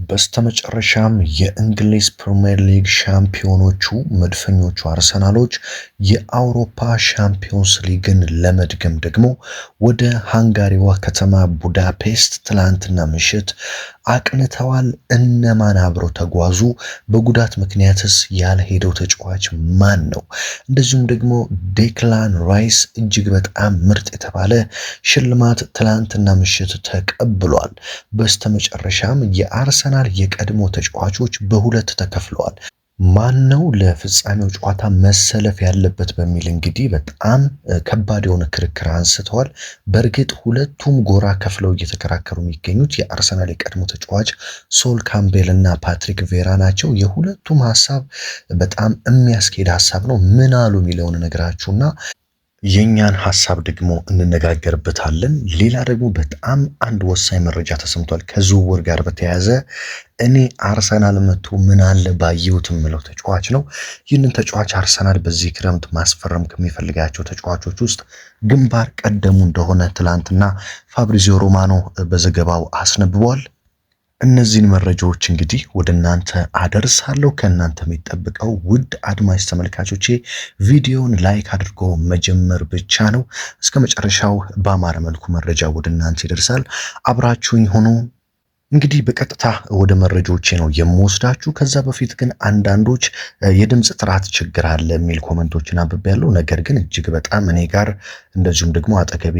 በስተመጨረሻም የእንግሊዝ ፕሪሚየር ሊግ ሻምፒዮኖቹ መድፈኞቹ አርሰናሎች የአውሮፓ ሻምፒዮንስ ሊግን ለመድገም ደግሞ ወደ ሃንጋሪዋ ከተማ ቡዳፔስት ትላንትና ምሽት አቅንተዋል። እነማን አብረው ተጓዙ? በጉዳት ምክንያትስ ያልሄደው ተጫዋች ማን ነው? እንደዚሁም ደግሞ ዴክላን ራይስ እጅግ በጣም ምርጥ የተባለ ሽልማት ትላንትና ምሽት ተቀብሏል። በስተመጨረሻም የአርሰናል የቀድሞ ተጫዋቾች በሁለት ተከፍለዋል። ማነው ለፍጻሜው ጨዋታ መሰለፍ ያለበት በሚል እንግዲህ በጣም ከባድ የሆነ ክርክር አንስተዋል። በእርግጥ ሁለቱም ጎራ ከፍለው እየተከራከሩ የሚገኙት የአርሰናል የቀድሞ ተጫዋች ሶል ካምቤል እና ፓትሪክ ቬራ ናቸው። የሁለቱም ሀሳብ በጣም የሚያስኬድ ሀሳብ ነው። ምን አሉ የሚለውን ነገራችሁና የኛን ሀሳብ ደግሞ እንነጋገርበታለን። ሌላ ደግሞ በጣም አንድ ወሳኝ መረጃ ተሰምቷል ከዝውውር ጋር በተያያዘ እኔ አርሰናል መጥቶ ምን አለ ባየሁት የምለው ተጫዋች ነው። ይህንን ተጫዋች አርሰናል በዚህ ክረምት ማስፈረም ከሚፈልጋቸው ተጫዋቾች ውስጥ ግንባር ቀደሙ እንደሆነ ትላንትና ፋብሪዚዮ ሮማኖ በዘገባው አስነብቧል። እነዚህን መረጃዎች እንግዲህ ወደ እናንተ አደርሳለሁ። ከእናንተ የሚጠብቀው ውድ አድማጭ ተመልካቾቼ ቪዲዮን ላይክ አድርጎ መጀመር ብቻ ነው። እስከ መጨረሻው በአማረ መልኩ መረጃ ወደ እናንተ ይደርሳል። አብራችሁኝ ሆኖ እንግዲህ በቀጥታ ወደ መረጃዎቼ ነው የምወስዳችሁ። ከዛ በፊት ግን አንዳንዶች የድምጽ ጥራት ችግር አለ የሚል ኮመንቶችን አንብቤያለሁ። ነገር ግን እጅግ በጣም እኔ ጋር እንደዚሁም ደግሞ አጠገቤ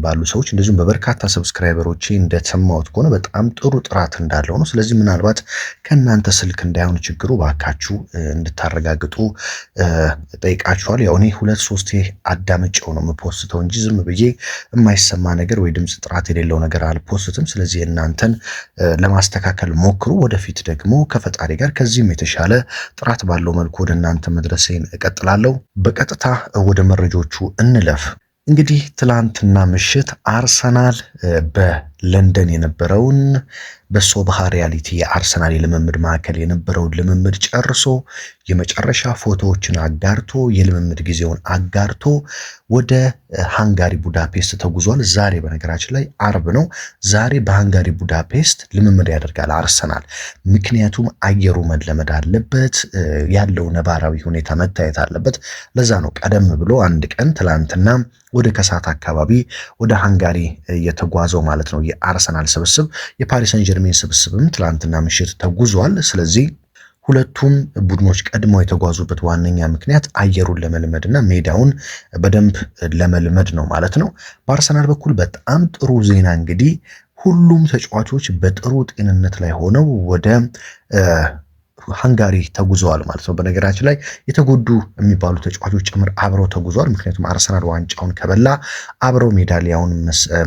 ባሉ ሰዎች እንደዚሁም በበርካታ ሰብስክራይበሮቼ እንደተሰማሁት ከሆነ በጣም ጥሩ ጥራት እንዳለው ነው። ስለዚህ ምናልባት ከእናንተ ስልክ እንዳይሆን ችግሩ ባካችሁ እንድታረጋግጡ ጠይቃችኋል። ያው እኔ 2-3 አዳምጬው ነው የምፖስተው እንጂ ዝም ብዬ የማይሰማ ነገር ወይ ድምጽ ጥራት የሌለው ነገር አልፖስትም። ስለዚህ እናንተን ለማስተካከል ሞክሩ። ወደፊት ደግሞ ከፈጣሪ ጋር ከዚህም የተሻለ ጥራት ባለው መልኩ ወደ እናንተ መድረሴን እቀጥላለሁ። በቀጥታ ወደ መረጃዎቹ እንለፍ። እንግዲህ ትላንትና ምሽት አርሰናል በለንደን የነበረውን በሶብሃ ሪያሊቲ የአርሰናል የልምምድ ማዕከል የነበረውን ልምምድ ጨርሶ የመጨረሻ ፎቶዎችን አጋርቶ የልምምድ ጊዜውን አጋርቶ ወደ ሃንጋሪ ቡዳፔስት ተጉዟል። ዛሬ በነገራችን ላይ አርብ ነው። ዛሬ በሃንጋሪ ቡዳፔስት ልምምድ ያደርጋል አርሰናል። ምክንያቱም አየሩ መለመድ አለበት፣ ያለው ነባራዊ ሁኔታ መታየት አለበት። ለዛ ነው ቀደም ብሎ አንድ ቀን ትላንትና ወደ ከሰዓት አካባቢ ወደ ሃንጋሪ የተጓዘው ማለት ነው። የአርሰናል ስብስብ የፓሪስ ሰን ጀርሜን ስብስብም ትላንትና ምሽት ተጉዟል። ስለዚህ ሁለቱም ቡድኖች ቀድመው የተጓዙበት ዋነኛ ምክንያት አየሩን ለመልመድና ሜዳውን በደንብ ለመልመድ ነው ማለት ነው። በአርሰናል በኩል በጣም ጥሩ ዜና እንግዲህ ሁሉም ተጫዋቾች በጥሩ ጤንነት ላይ ሆነው ወደ ሃንጋሪ ተጉዘዋል ማለት ነው። በነገራችን ላይ የተጎዱ የሚባሉ ተጫዋቾች ጭምር አብረው ተጉዘዋል። ምክንያቱም አርሰናል ዋንጫውን ከበላ አብረው ሜዳሊያውን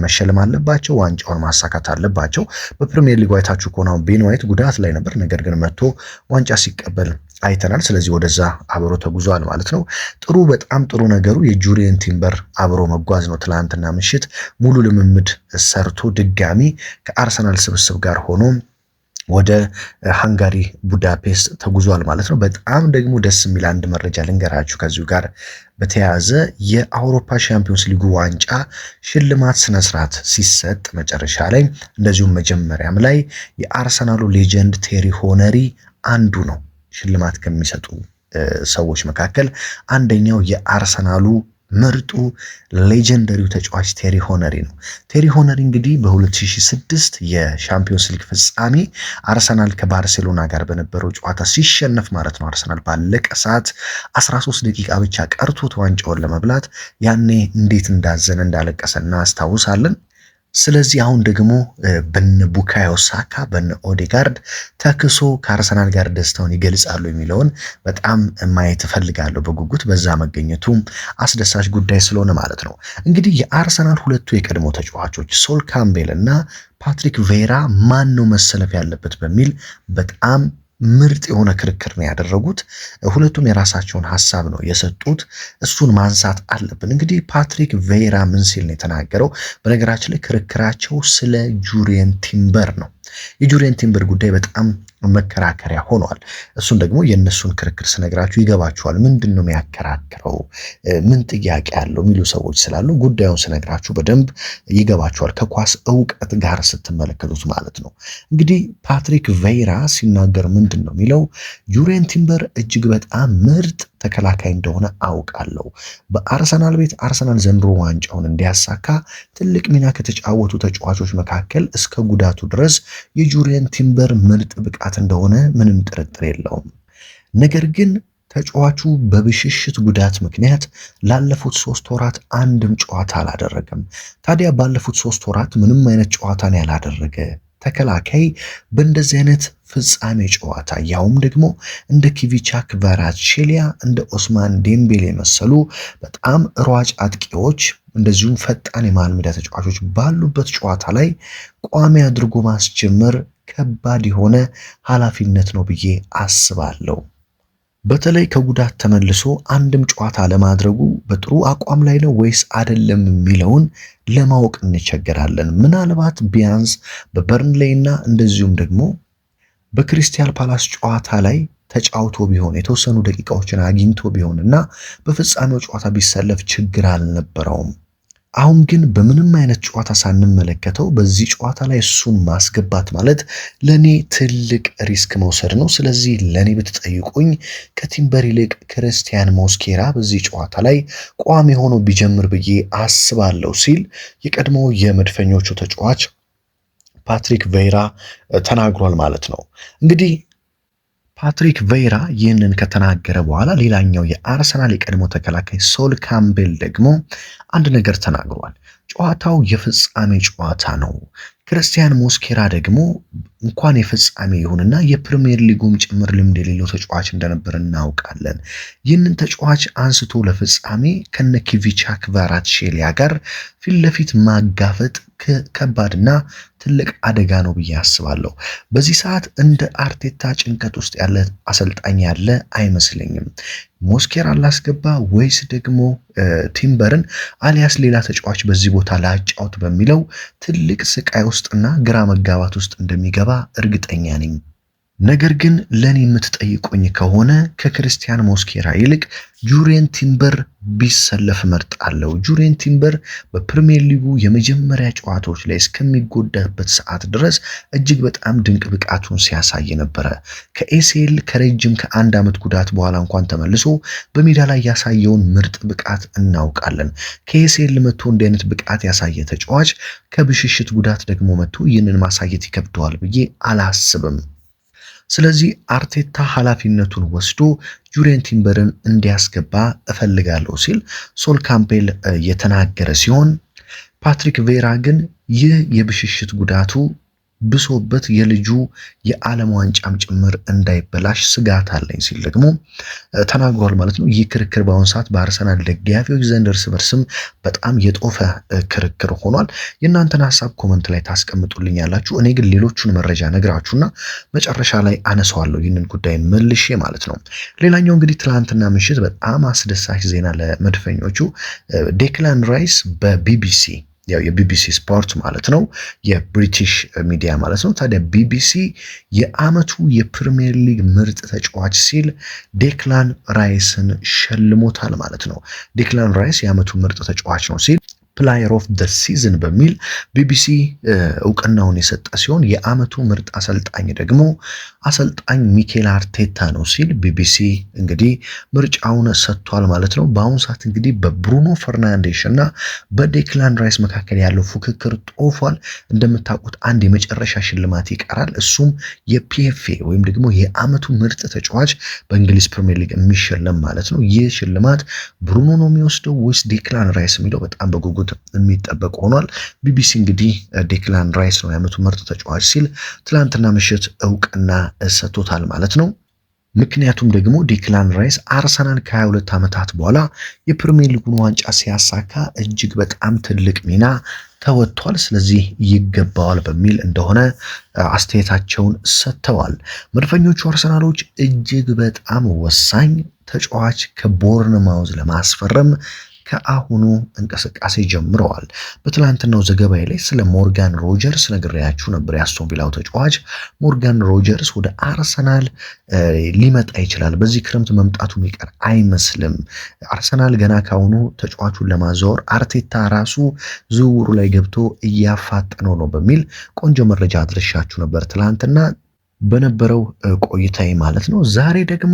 መሸለም አለባቸው፣ ዋንጫውን ማሳካት አለባቸው። በፕሪሚየር ሊግ አይታችሁ ከሆነ ቤን ዋይት ጉዳት ላይ ነበር፣ ነገር ግን መጥቶ ዋንጫ ሲቀበል አይተናል። ስለዚህ ወደዛ አብሮ ተጉዟል ማለት ነው። በጣም ጥሩ ነገሩ የጁሪየን ቲምበር አብሮ መጓዝ ነው። ትላንትና ምሽት ሙሉ ልምምድ ሰርቶ ድጋሚ ከአርሰናል ስብስብ ጋር ሆኖ ወደ ሃንጋሪ ቡዳፔስት ተጉዟል ማለት ነው። በጣም ደግሞ ደስ የሚል አንድ መረጃ ልንገራችሁ ከዚሁ ጋር በተያያዘ የአውሮፓ ሻምፒዮንስ ሊግ ዋንጫ ሽልማት ስነስርዓት ሲሰጥ መጨረሻ ላይ እንደዚሁም መጀመሪያም ላይ የአርሰናሉ ሌጀንድ ቴሪ ሆነሪ አንዱ ነው። ሽልማት ከሚሰጡ ሰዎች መካከል አንደኛው የአርሰናሉ ምርጡ ሌጀንደሪው ተጫዋች ቴሪ ሆነሪ ነው። ቴሪ ሆነሪ እንግዲህ በ2006 የሻምፒዮንስ ሊግ ፍጻሜ አርሰናል ከባርሴሎና ጋር በነበረው ጨዋታ ሲሸነፍ ማለት ነው። አርሰናል ባለቀ ሰዓት 13 ደቂቃ ብቻ ቀርቶት ዋንጫውን ለመብላት ያኔ እንዴት እንዳዘነ እንዳለቀሰ እናስታውሳለን። ስለዚህ አሁን ደግሞ በነ ቡካዮ ሳካ በነ ኦዴጋርድ ተክሶ ከአርሰናል ጋር ደስታውን ይገልጻሉ የሚለውን በጣም ማየት እፈልጋለሁ በጉጉት። በዛ መገኘቱ አስደሳች ጉዳይ ስለሆነ ማለት ነው። እንግዲህ የአርሰናል ሁለቱ የቀድሞ ተጫዋቾች ሶል ካምቤል እና ፓትሪክ ቬራ ማን ነው መሰለፍ ያለበት በሚል በጣም ምርጥ የሆነ ክርክር ነው ያደረጉት። ሁለቱም የራሳቸውን ሐሳብ ነው የሰጡት። እሱን ማንሳት አለብን። እንግዲህ ፓትሪክ ቬራ ምን ሲል ነው የተናገረው? በነገራችን ላይ ክርክራቸው ስለ ጁሪየን ቲምበር ነው። የጁሪየን ቲምበር ጉዳይ በጣም መከራከሪያ ሆኗል። እሱን ደግሞ የነሱን ክርክር ስነግራችሁ ይገባችኋል። ምንድነው የሚያከራክረው፣ ምን ጥያቄ ያለው የሚሉ ሰዎች ስላሉ ጉዳዩን ስነግራችሁ በደንብ ይገባችኋል። ከኳስ እውቀት ጋር ስትመለከቱት ማለት ነው። እንግዲህ ፓትሪክ ቬይራ ሲናገር ምንድነው የሚለው፣ ጁሪየን ቲምበር እጅግ በጣም ምርጥ ተከላካይ እንደሆነ አውቃለሁ። በአርሰናል ቤት አርሰናል ዘንድሮ ዋንጫውን እንዲያሳካ ትልቅ ሚና ከተጫወቱ ተጫዋቾች መካከል እስከ ጉዳቱ ድረስ የጁሪየን ቲምበር ምርጥ ብቃት እንደሆነ ምንም ጥርጥር የለውም። ነገር ግን ተጫዋቹ በብሽሽት ጉዳት ምክንያት ላለፉት 3 ወራት አንድም ጨዋታ አላደረገም። ታዲያ ባለፉት 3 ወራት ምንም አይነት ጨዋታን ያላደረገ ተከላካይ በእንደዚህ አይነት ፍጻሜ ጨዋታ ያውም ደግሞ እንደ ኪቪቻ ክቫራትስኬሊያ እንደ ኦስማን ዴምቤሌ የመሰሉ በጣም ሯጭ አጥቂዎች እንደዚሁም ፈጣን የመሃል ሜዳ ተጫዋቾች ባሉበት ጨዋታ ላይ ቋሚ አድርጎ ማስጀመር ከባድ የሆነ ኃላፊነት ነው ብዬ አስባለሁ። በተለይ ከጉዳት ተመልሶ አንድም ጨዋታ ለማድረጉ በጥሩ አቋም ላይ ነው ወይስ አይደለም የሚለውን ለማወቅ እንቸገራለን። ምናልባት ቢያንስ በበርንሌይና እንደዚሁም ደግሞ በክሪስታል ፓላስ ጨዋታ ላይ ተጫውቶ ቢሆን የተወሰኑ ደቂቃዎችን አግኝቶ ቢሆንና በፍጻሜው ጨዋታ ቢሰለፍ ችግር አልነበረውም። አሁን ግን በምንም አይነት ጨዋታ ሳንመለከተው በዚህ ጨዋታ ላይ እሱን ማስገባት ማለት ለኔ ትልቅ ሪስክ መውሰድ ነው። ስለዚህ ለኔ ብትጠይቁኝ ከቲምበር ይልቅ ክርስቲያን ሞስኬራ በዚህ ጨዋታ ላይ ቋሚ ሆኖ ቢጀምር ብዬ አስባለሁ ሲል የቀድሞው የመድፈኞቹ ተጫዋች ፓትሪክ ቬይራ ተናግሯል ማለት ነው። እንግዲህ ፓትሪክ ቬይራ ይህንን ከተናገረ በኋላ ሌላኛው የአርሰናል የቀድሞ ተከላካይ ሶል ካምቤል ደግሞ አንድ ነገር ተናግሯል። ጨዋታው የፍጻሜ ጨዋታ ነው። ክርስቲያን ሞስኬራ ደግሞ እንኳን የፍጻሜ ይሁንና የፕሪሚየር ሊጉም ጭምር ልምድ የሌለው ተጫዋች እንደነበር እናውቃለን። ይህንን ተጫዋች አንስቶ ለፍጻሜ ከነ ኪቪቻ ክቫራትስኬሊያ ጋር ፊት ለፊት ማጋፈጥ ከባድና ትልቅ አደጋ ነው ብዬ አስባለሁ። በዚህ ሰዓት እንደ አርቴታ ጭንቀት ውስጥ ያለ አሰልጣኝ ያለ አይመስለኝም። ሞስኬራ ላስገባ ወይስ ደግሞ ቲምበርን አሊያስ ሌላ ተጫዋች በዚህ ቦታ ላጫውት በሚለው ትልቅ ስቃይ ውስጥና ግራ መጋባት ውስጥ እንደሚገባ እርግጠኛ ነኝ። ነገር ግን ለኔ የምትጠይቁኝ ከሆነ ከክርስቲያን ሞስኬራ ይልቅ ጁሪየን ቲምበር ቢሰለፍ መርጣለሁ። ጁሪየን ቲምበር በፕሪሚየር ሊጉ የመጀመሪያ ጨዋታዎች ላይ እስከሚጎዳበት ሰዓት ድረስ እጅግ በጣም ድንቅ ብቃቱን ሲያሳይ ነበረ። ከኤሲኤል ከረጅም ከ1 ዓመት ጉዳት በኋላ እንኳን ተመልሶ በሜዳ ላይ ያሳየውን ምርጥ ብቃት እናውቃለን። ከኤሲኤል መጥቶ እንዲህ አይነት ብቃት ያሳየ ተጫዋች ከብሽሽት ጉዳት ደግሞ መጥቶ ይህንን ማሳየት ይከብደዋል ብዬ አላስብም። ስለዚህ አርቴታ ኃላፊነቱን ወስዶ ጁሪየን ቲምበርን እንዲያስገባ እፈልጋለሁ ሲል ሶል ካምቤል የተናገረ ሲሆን ፓትሪክ ቬይራ ግን ይህ የብሽሽት ጉዳቱ ብሶበት የልጁ የዓለም ዋንጫም ጭምር እንዳይበላሽ ስጋት አለኝ ሲል ደግሞ ተናግሯል ማለት ነው። ይህ ክርክር በአሁኑ ሰዓት በአርሰናል ደጋፊዎች ዘንድ እርስ በርስም በጣም የጦፈ ክርክር ሆኗል። የእናንተን ሀሳብ ኮመንት ላይ ታስቀምጡልኛላችሁ። እኔ ግን ሌሎቹን መረጃ ነግራችሁና መጨረሻ ላይ አነሳዋለሁ ይህንን ጉዳይ መልሼ ማለት ነው። ሌላኛው እንግዲህ ትላንትና ምሽት በጣም አስደሳች ዜና ለመድፈኞቹ ዴክላን ራይስ በቢቢሲ ያው የቢቢሲ ስፖርት ማለት ነው፣ የብሪቲሽ ሚዲያ ማለት ነው። ታዲያ ቢቢሲ የዓመቱ የፕሪሚየር ሊግ ምርጥ ተጫዋች ሲል ዴክላን ራይስን ሸልሞታል ማለት ነው። ዴክላን ራይስ የዓመቱ ምርጥ ተጫዋች ነው ሲል ፕላየር ኦፍ ደ ሲዝን በሚል ቢቢሲ እውቅናውን የሰጠ ሲሆን የዓመቱ ምርጥ አሰልጣኝ ደግሞ አሰልጣኝ ሚኬል አርቴታ ነው ሲል ቢቢሲ እንግዲህ ምርጫውን ሰጥቷል ማለት ነው። በአሁኑ ሰዓት እንግዲህ በብሩኖ ፈርናንዴሽ እና በዴክላን ራይስ መካከል ያለው ፉክክር ጦፏል። እንደምታውቁት አንድ የመጨረሻ ሽልማት ይቀራል። እሱም የፒኤፍኤ ወይም ደግሞ የዓመቱ ምርጥ ተጫዋች በእንግሊዝ ፕሪሚየር ሊግ የሚሸለም ማለት ነው። ይህ ሽልማት ብሩኖ ነው የሚወስደው ወይስ ዴክላን ራይስ የሚለው በጣም በጉጉት የሚጠበቅ ሆኗል። ቢቢሲ እንግዲህ ዴክላን ራይስ ነው የዓመቱ ምርጥ ተጫዋች ሲል ትላንትና ምሽት እውቅና ሰጥቶታል ማለት ነው። ምክንያቱም ደግሞ ዴክላን ራይስ አርሰናል ከ22 ዓመታት በኋላ የፕሪሚየር ሊጉን ዋንጫ ሲያሳካ እጅግ በጣም ትልቅ ሚና ተወጥቷል። ስለዚህ ይገባዋል በሚል እንደሆነ አስተያየታቸውን ሰጥተዋል። መድፈኞቹ አርሰናሎች እጅግ በጣም ወሳኝ ተጫዋች ከቦርንማውዝ ለማስፈረም ከአሁኑ እንቅስቃሴ ጀምረዋል። በትላንትናው ዘገባዬ ላይ ስለ ሞርጋን ሮጀርስ ነግሬያችሁ ነበር። የአስቶን ቪላው ተጫዋች ሞርጋን ሮጀርስ ወደ አርሰናል ሊመጣ ይችላል። በዚህ ክረምት መምጣቱ የሚቀር አይመስልም። አርሰናል ገና ካሁኑ ተጫዋቹን ለማዘዋወር አርቴታ ራሱ ዝውውሩ ላይ ገብቶ እያፋጠነው ነው በሚል ቆንጆ መረጃ አድርሻችሁ ነበር ትላንትና በነበረው ቆይታዬ ማለት ነው። ዛሬ ደግሞ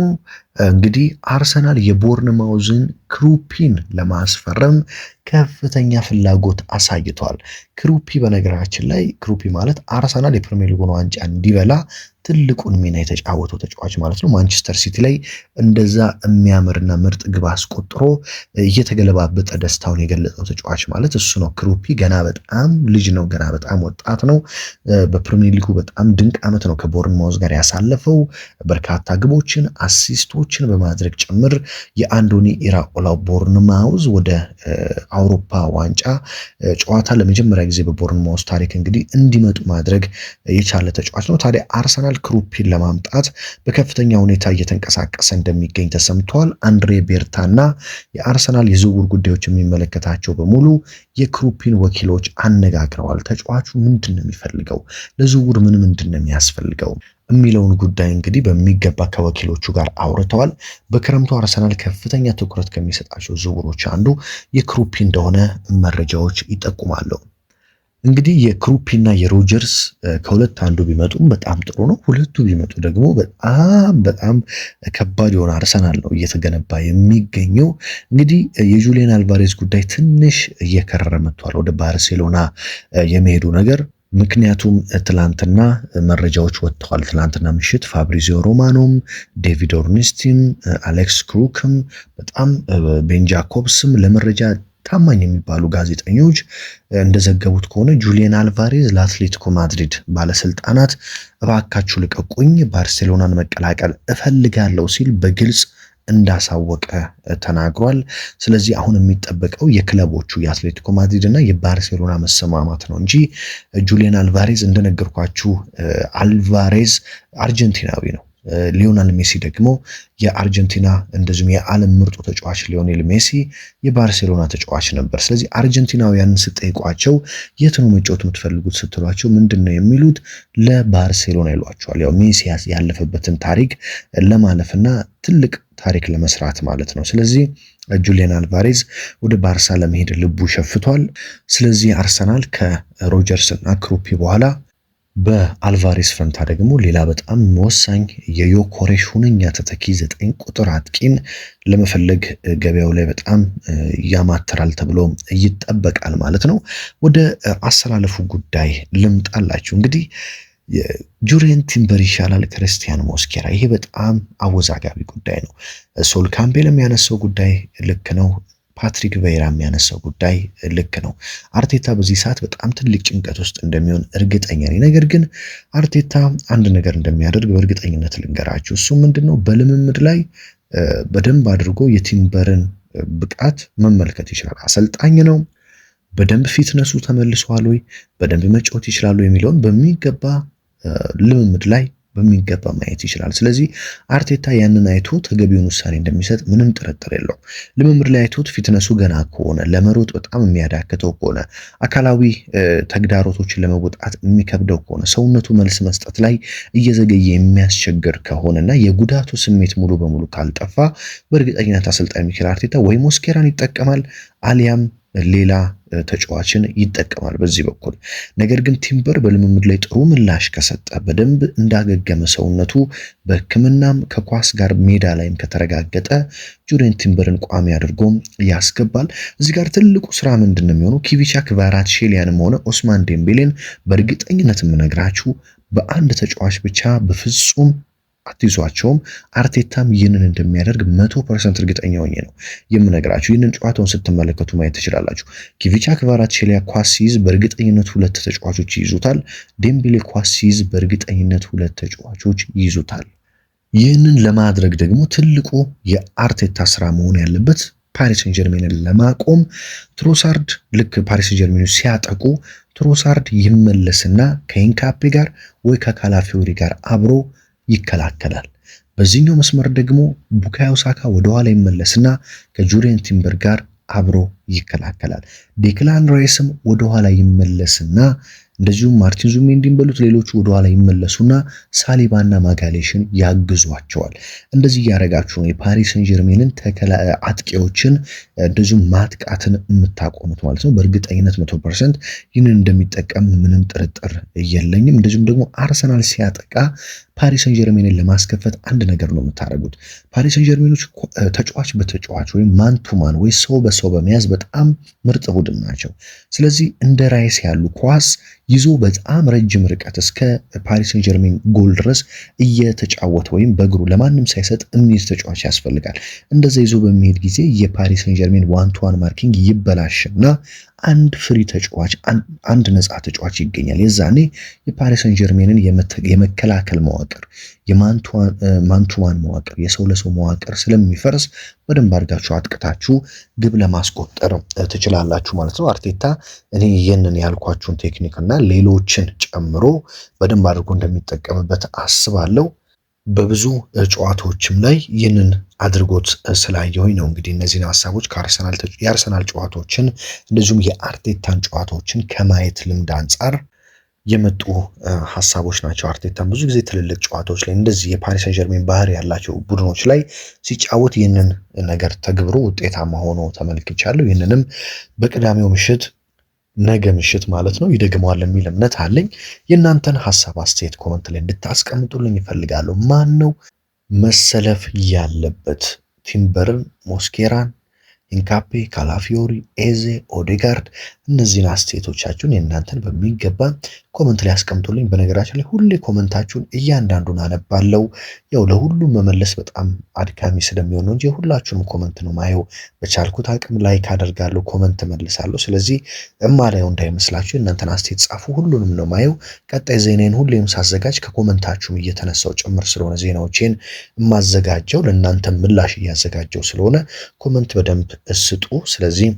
እንግዲህ አርሰናል የቦርንማውዝን ክሩፒን ለማስፈረም ከፍተኛ ፍላጎት አሳይቷል። ክሩፒ በነገራችን ላይ ክሩፒ ማለት አርሰናል የፕሪሚየር ሊጉን ዋንጫ እንዲበላ ትልቁን ሚና የተጫወተው ተጫዋች ማለት ነው። ማንቸስተር ሲቲ ላይ እንደዛ የሚያምርና ምርጥ ግብ አስቆጥሮ እየተገለባበጠ ደስታውን የገለጸው ተጫዋች ማለት እሱ ነው። ክሩፒ ገና በጣም ልጅ ነው፣ ገና በጣም ወጣት ነው። በፕሪሚየር ሊጉ በጣም ድንቅ ዓመት ነው ከቦርንማውዝ ጋር ያሳለፈው። በርካታ ግቦችን አሲስቶችን በማድረግ ጭምር የአንዶኒ ኢራኦላው ቦርንማውዝ ወደ አውሮፓ ዋንጫ ጨዋታ ለመጀመሪያ ጊዜ በቦርንማውዝ ታሪክ እንግዲህ እንዲመጡ ማድረግ የቻለ ተጫዋች ነው። ታዲያ አርሰናል ክሩፒን ለማምጣት በከፍተኛ ሁኔታ እየተንቀሳቀሰ እንደሚገኝ ተሰምቷል። አንድሬ ቤርታና የአርሰናል የዝውውር ጉዳዮች የሚመለከታቸው በሙሉ የክሩፒን ወኪሎች አነጋግረዋል። ተጫዋቹ ምንድን ነው የሚፈልገው፣ ለዝውውር ምንድን ነው የሚያስፈልገው የሚለውን ጉዳይ እንግዲህ በሚገባ ከወኪሎቹ ጋር አውርተዋል። በክረምቱ አርሰናል ከፍተኛ ትኩረት ከሚሰጣቸው ዝውውሮች አንዱ የክሩፒ እንደሆነ መረጃዎች ይጠቁማሉ። እንግዲህ የክሩፒና የሮጀርስ ከሁለት አንዱ ቢመጡም በጣም ጥሩ ነው። ሁለቱ ቢመጡ ደግሞ በጣም ከባድ የሆነ አርሰናል ነው እየተገነባ የሚገኘው። እንግዲህ የጁሊያን አልቫሬዝ ጉዳይ ትንሽ እየከረረ መጥቷል፣ ወደ ባርሴሎና የሚሄዱ ነገር። ምክንያቱም ትላንትና መረጃዎች ወጥተዋል። ትላንትና ምሽት ፋብሪዚዮ ሮማኖም፣ ዴቪድ ኦርኒስቲን፣ አሌክስ ክሩክም በጣም ቤን ጃኮብስም ለመረጃ ታማኝ የሚባሉ ጋዜጠኞች እንደዘገቡት ከሆነ ጁሊያን አልቫሬዝ ለአትሌቲኮ ማድሪድ ባለስልጣናት እባካችሁ ልቀቁኝ፣ ባርሴሎናን መቀላቀል እፈልጋለሁ ሲል በግልጽ እንዳሳወቀ ተናግሯል። ስለዚህ አሁን የሚጠበቀው የክለቦቹ የአትሌቲኮ ማድሪድ እና የባርሴሎና መሰማማት ነው እንጂ ጁሊያን አልቫሬዝ እንደነገርኳችሁ አልቫሬዝ አርጀንቲናዊ ነው። ሊዮናል ሜሲ ደግሞ የአርጀንቲና እንደዚሁም የዓለም ምርጡ ተጫዋች ሊዮኔል ሜሲ የባርሴሎና ተጫዋች ነበር። ስለዚህ አርጀንቲናውያንን ስጠይቋቸው የት ነው መጫወት የምትፈልጉት ስትሏቸው ምንድነው የሚሉት? ለባርሴሎና ይሏቸዋል። ያው ሜሲ ያለፈበትን ታሪክ ለማለፍና ትልቅ ታሪክ ለመስራት ማለት ነው። ስለዚህ ጁሊያን አልቫሬዝ ወደ ባርሳ ለመሄድ ልቡ ሸፍቷል። ስለዚህ አርሰናል ከሮጀርስ እና ክሩፒ በኋላ በአልቫሬስ ፈንታ ደግሞ ሌላ በጣም ወሳኝ የዮኮሬሽ ሁነኛ ተተኪ 9 ቁጥር አጥቂን ለመፈለግ ገበያው ላይ በጣም ያማተራል ተብሎ ይጠበቃል ማለት ነው። ወደ አሰላለፉ ጉዳይ ልምጣላችሁ። እንግዲህ ጁሪየን ቲምበር ይሻላል ክርስቲያን ሞስኬራ? ይሄ በጣም አወዛጋቢ ጉዳይ ነው። ሶል ካምቤል የሚያነሳው ጉዳይ ልክ ነው። ፓትሪክ ቬይራ የሚያነሳው ጉዳይ ልክ ነው። አርቴታ በዚህ ሰዓት በጣም ትልቅ ጭንቀት ውስጥ እንደሚሆን እርግጠኛ ነኝ። ነገር ግን አርቴታ አንድ ነገር እንደሚያደርግ በእርግጠኝነት ልንገራችሁ። እሱ ምንድነው? በልምምድ ላይ በደንብ አድርጎ የቲምበርን ብቃት መመልከት ይችላል። አሰልጣኝ ነው። በደንብ ፊትነሱ ተመልሷል ወይ፣ በደንብ መጫወት ይችላሉ የሚለውን በሚገባ ልምምድ ላይ በሚገባ ማየት ይችላል። ስለዚህ አርቴታ ያንን አይቶ ተገቢውን ውሳኔ እንደሚሰጥ ምንም ጥርጥር የለውም። ልምምድ ላይ አይቶት ፊትነሱ ገና ከሆነ፣ ለመሮጥ በጣም የሚያዳክተው ከሆነ፣ አካላዊ ተግዳሮቶችን ለመወጣት የሚከብደው ከሆነ፣ ሰውነቱ መልስ መስጠት ላይ እየዘገየ የሚያስቸግር ከሆነና የጉዳቱ ስሜት ሙሉ በሙሉ ካልጠፋ በእርግጠኝነት አሰልጣኝ ሚኬል አርቴታ ወይ ሞስኬራን ይጠቀማል አሊያም ሌላ ተጫዋችን ይጠቀማል በዚህ በኩል። ነገር ግን ቲምበር በልምምድ ላይ ጥሩ ምላሽ ከሰጠ፣ በደንብ እንዳገገመ ሰውነቱ በሕክምናም ከኳስ ጋር ሜዳ ላይም ከተረጋገጠ ጁሪየን ቲምበርን ቋሚ አድርጎ ያስገባል። እዚህ ጋር ትልቁ ስራ ምንድነው የሚሆነው? ኪቪቻ ክቫራትስኬሊያንም ሆነ ኦስማን ዴምቤሌን በእርግጠኝነት የምነግራችሁ በአንድ ተጫዋች ብቻ በፍጹም አትይዟቸውም። አርቴታም ይህንን እንደሚያደርግ 100% እርግጠኛ ሆኜ ነው የምነግራችሁ። ይህንን ጨዋታውን ስትመለከቱ ማየት ትችላላችሁ። ኪቪቻ ክቫራትስኬሊያ ኳስ ሲይዝ በእርግጠኝነት 2 ተጫዋቾች ይይዙታል። ዴምቤሌ ኳስ ሲይዝ በእርግጠኝነት 2 ተጫዋቾች ይይዙታል። ይህንን ለማድረግ ደግሞ ትልቁ የአርቴታ ስራ መሆን ያለበት ፓሪስ ሴን ጀርሜንን ለማቆም ትሮሳርድ ልክ ፓሪስ ሴን ጀርሜኖች ሲያጠቁ ትሮሳርድ ይመለስና ከኢንካፔ ጋር ወይ ከካላፊዮሪ ጋር አብሮ ይከላከላል። በዚህኛው መስመር ደግሞ ቡካዮ ሳካ ወደ ኋላ ይመለስና ከጁሪየን ቲምበር ጋር አብሮ ይከላከላል። ዴክላን ራይስም ወደኋላ ይመለስና እንደዚሁም ማርቲን ዙቢሜንዲን በሉት ሌሎቹ ወደኋላ ይመለሱና ሳሊባና ማጋሌሽን ያግዟቸዋል። እንደዚህ እያደረጋችሁ ነው የፓሪስ ሰን ጀርሜንን አጥቂዎችን እንደዚሁም ማጥቃትን የምታቆሙት ማለት ነው። በእርግጠኝነት 100% ይህንን እንደሚጠቀም ምንም ጥርጥር የለኝም። እንደዚሁም ደግሞ አርሰናል ሲያጠቃ ፓሪስ ሰን ጀርሜንን ለማስከፈት አንድ ነገር ነው የምታደርጉት። ፓሪስ ሰን ጀርሜኖች ተጫዋች በተጫዋች ወይም ማን ቱ ማን ወይ ሰው በሰው በመያዝ በጣም ምርጥ ቡድን ናቸው። ስለዚህ እንደ ራይስ ያሉ ኳስ ይዞ በጣም ረጅም ርቀት እስከ ፓሪስ ሰን ጀርሜን ጎል ድረስ እየተጫወተ ወይም በእግሩ ለማንም ሳይሰጥ የሚይዝ ተጫዋች ያስፈልጋል። እንደዛ ይዞ በሚሄድ ጊዜ የፓሪስ ሰን ጀርሜን ዋን ቱ ዋን ማርኪንግ ይበላሽና አንድ ፍሪ ተጫዋች አንድ ነፃ ተጫዋች ይገኛል። የዛኔ የፓሪስ ሰን ጀርሜንን የመከላከል መዋቅር የማንቱማን መዋቅር የሰው ለሰው መዋቅር ስለሚፈርስ በደንብ አድርጋችሁ አጥቅታችሁ ግብ ለማስቆጠር ትችላላችሁ ማለት ነው። አርቴታ እኔ ይህንን ያልኳችሁን ቴክኒክ እና ሌሎችን ጨምሮ በደንብ አድርጎ እንደሚጠቀምበት አስባለሁ። በብዙ ጨዋታዎችም ላይ ይህንን አድርጎት ስላየሁኝ ነው እንግዲህ እነዚህን ሀሳቦች የአርሰናል ጨዋታዎችን እንደዚሁም የአርቴታን ጨዋታዎችን ከማየት ልምድ አንጻር የመጡ ሀሳቦች ናቸው። አርቴታን ብዙ ጊዜ ትልልቅ ጨዋታዎች ላይ እንደዚህ የፓሪስ ሰን ጀርሜን ባህሪ ያላቸው ቡድኖች ላይ ሲጫወት ይህንን ነገር ተግብሮ ውጤታማ ሆኖ ተመልክቻለሁ። ይህንንም በቅዳሜው ምሽት ነገ ምሽት ማለት ነው ይደግመዋል የሚል እምነት አለኝ። የእናንተን ሀሳብ አስተያየት ኮመንት ላይ እንድታስቀምጡልኝ ይፈልጋለሁ። ማን ነው መሰለፍ ያለበት? ቲምበርን፣ ሞስኬራን፣ ኢንካፔ፣ ካላፊዮሪ፣ ኤዜ፣ ኦዴጋርድ? እነዚህን አስተያየቶቻችሁን የእናንተን በሚገባ ኮመንት ላይ አስቀምጡልኝ። በነገራችን ላይ ሁሌ ኮመንታችሁን እያንዳንዱን አነባለው። ያው ለሁሉም መመለስ በጣም አድካሚ ስለሚሆን ነው እንጂ ሁላችሁንም ኮመንት ነው ማየው። በቻልኩት አቅም ላይክ አደርጋለሁ፣ ኮመንት መልሳለሁ። ስለዚህ እማላየው እንዳይመስላችሁ እናንተን አስተያየት ጻፉ፣ ሁሉንም ነው ማየው። ቀጣይ ዜናዬን ሁሌም ሳዘጋጅ ከኮመንታችሁም እየተነሳው ጭምር ስለሆነ ዜናዎቼን የማዘጋጀው ለእናንተ ምላሽ እያዘጋጀው ስለሆነ ኮመንት በደንብ እስጡ። ስለዚህ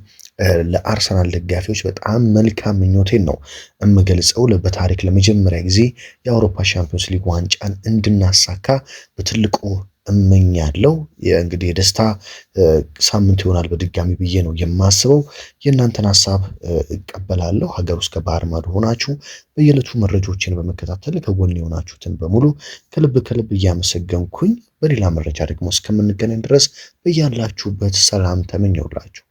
ለአርሰናል ደጋፊዎች በጣም መልካም ምኞቴን ነው የምገልጸው። በታሪክ ለመጀመሪያ ጊዜ የአውሮፓ ሻምፒዮንስ ሊግ ዋንጫን እንድናሳካ በትልቁ እመኛለሁ። እንግዲህ የደስታ ሳምንት ይሆናል በድጋሚ ብዬ ነው የማስበው። የእናንተን ሀሳብ እቀበላለሁ። ሀገር ውስጥ ከባህር ማዶ ሆናችሁ በየዕለቱ መረጃዎችን በመከታተል ከጎን የሆናችሁትን በሙሉ ከልብ ከልብ እያመሰገንኩኝ በሌላ መረጃ ደግሞ እስከምንገናኝ ድረስ በያላችሁበት ሰላም ተመኘውላችሁ።